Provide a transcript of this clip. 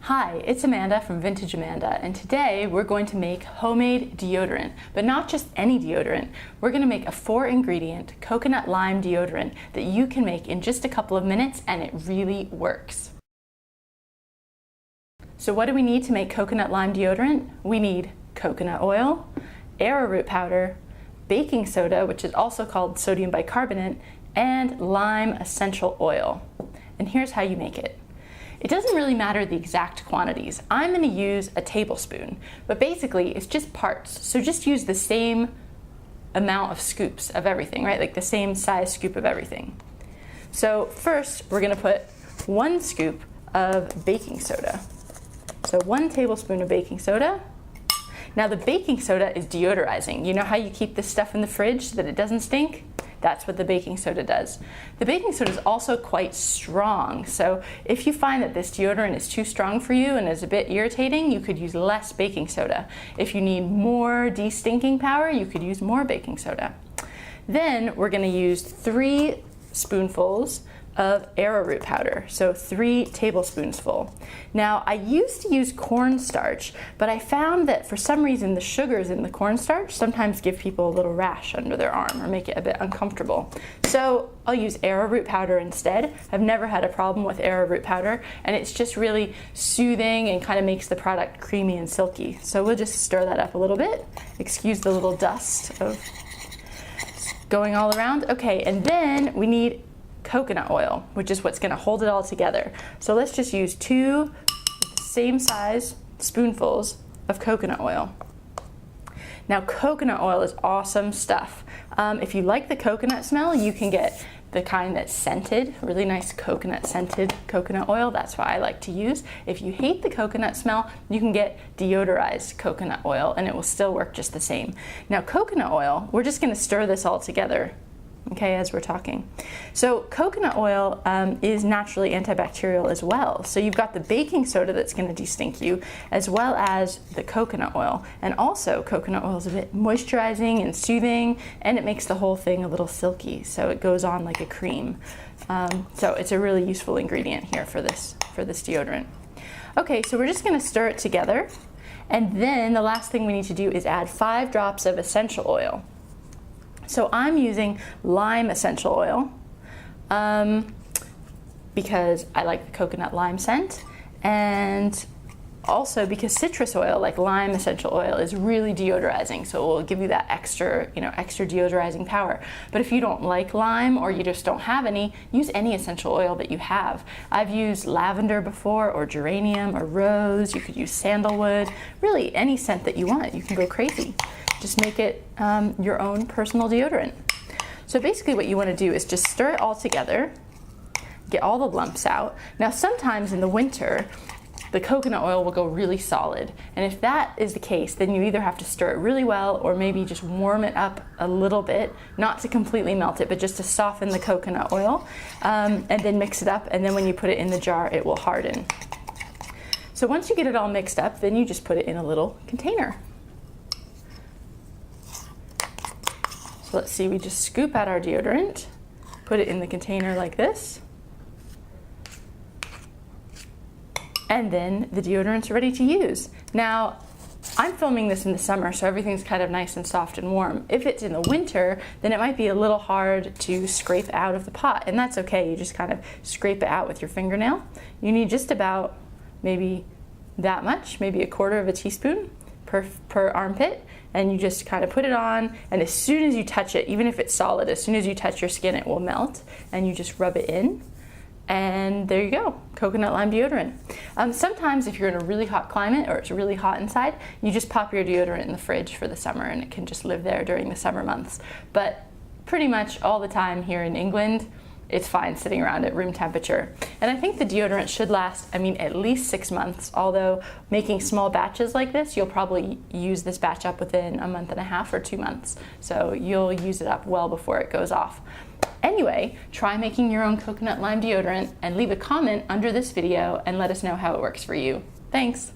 Hi, it's Amanda from Vintage Amanda, and today we're going to make homemade deodorant, but not just any deodorant. We're going to make a 4-ingredient coconut lime deodorant that you can make in just a couple of minutes, and it really works. So what do we need to make coconut lime deodorant? We need coconut oil, arrowroot powder, baking soda, which is also called sodium bicarbonate, and lime essential oil. And here's how you make it. It doesn't really matter the exact quantities. I'm going to use a tablespoon, but basically it's just parts. So just use the same amount of scoops of everything, right? Like the same size scoop of everything. So first we're going to put 1 scoop of baking soda. So 1 tablespoon of baking soda. Now the baking soda is deodorizing. You know how you keep this stuff in the fridge so that it doesn't stink? That's what the baking soda does. The baking soda is also quite strong, so if you find that this deodorant is too strong for you and is a bit irritating, you could use less baking soda. If you need more de-stinking power, you could use more baking soda. Then we're going to use 3 spoonfuls of arrowroot powder, so 3 tablespoons full. Now I used to use cornstarch, but I found that for some reason the sugars in the cornstarch sometimes give people a little rash under their arm or make it a bit uncomfortable. So I'll use arrowroot powder instead. I've never had a problem with arrowroot powder, and it's just really soothing and kind of makes the product creamy and silky. So we'll just stir that up a little bit. Excuse the little dust of going all around. Okay, and then we need coconut oil, which is what's going to hold it all together. So let's just use 2 same size spoonfuls of coconut oil. Now coconut oil is awesome stuff. If you like the coconut smell, you can get the kind that's scented, really nice coconut scented coconut oil. That's what I like to use. If you hate the coconut smell, you can get deodorized coconut oil and it will still work just the same. Now coconut oil, we're just going to stir this all together, okay, as we're talking. So coconut oil is naturally antibacterial as well. So you've got the baking soda that's going to de-stink you, as well as the coconut oil. And also coconut oil is a bit moisturizing and soothing, and it makes the whole thing a little silky, so it goes on like a cream. So it's a really useful ingredient here for this deodorant. Okay, so we're just going to stir it together, and then the last thing we need to do is add 5 drops of essential oil. So I'm using lime essential oil because I like the coconut lime scent, and also because citrus oil, like lime essential oil, is really deodorizing, so it will give you that extra deodorizing power. But if you don't like lime or you just don't have any, use any essential oil that you have. I've used lavender before, or geranium, or rose. You could use sandalwood, really any scent that you want. You can go crazy. Just make it your own personal deodorant. So basically what you want to do is just stir it all together, get all the lumps out. Now sometimes in the winter, the coconut oil will go really solid. And if that is the case, then you either have to stir it really well or maybe just warm it up a little bit, not to completely melt it, but just to soften the coconut oil, and then mix it up. And then when you put it in the jar, it will harden. So once you get it all mixed up, then you just put it in a little container. So let's see, we just scoop out our deodorant, put it in the container like this, and then the deodorant's ready to use. Now, I'm filming this in the summer, so everything's kind of nice and soft and warm. If it's in the winter, then it might be a little hard to scrape out of the pot, and that's okay. You just kind of scrape it out with your fingernail. You need just about maybe that much, maybe 1/4 teaspoon per armpit, and you just kind of put it on, and as soon as you touch it, even if it's solid, as soon as you touch your skin, it will melt, and you just rub it in, and there you go, coconut lime deodorant. Sometimes if you're in a really hot climate or it's really hot inside, you just pop your deodorant in the fridge for the summer and it can just live there during the summer months. But pretty much all the time here in England, it's fine sitting around at room temperature. And I think the deodorant should last, at least 6 months, although making small batches like this, you'll probably use this batch up within 1.5 months or 2 months. So you'll use it up well before it goes off. Anyway, try making your own coconut lime deodorant and leave a comment under this video and let us know how it works for you. Thanks.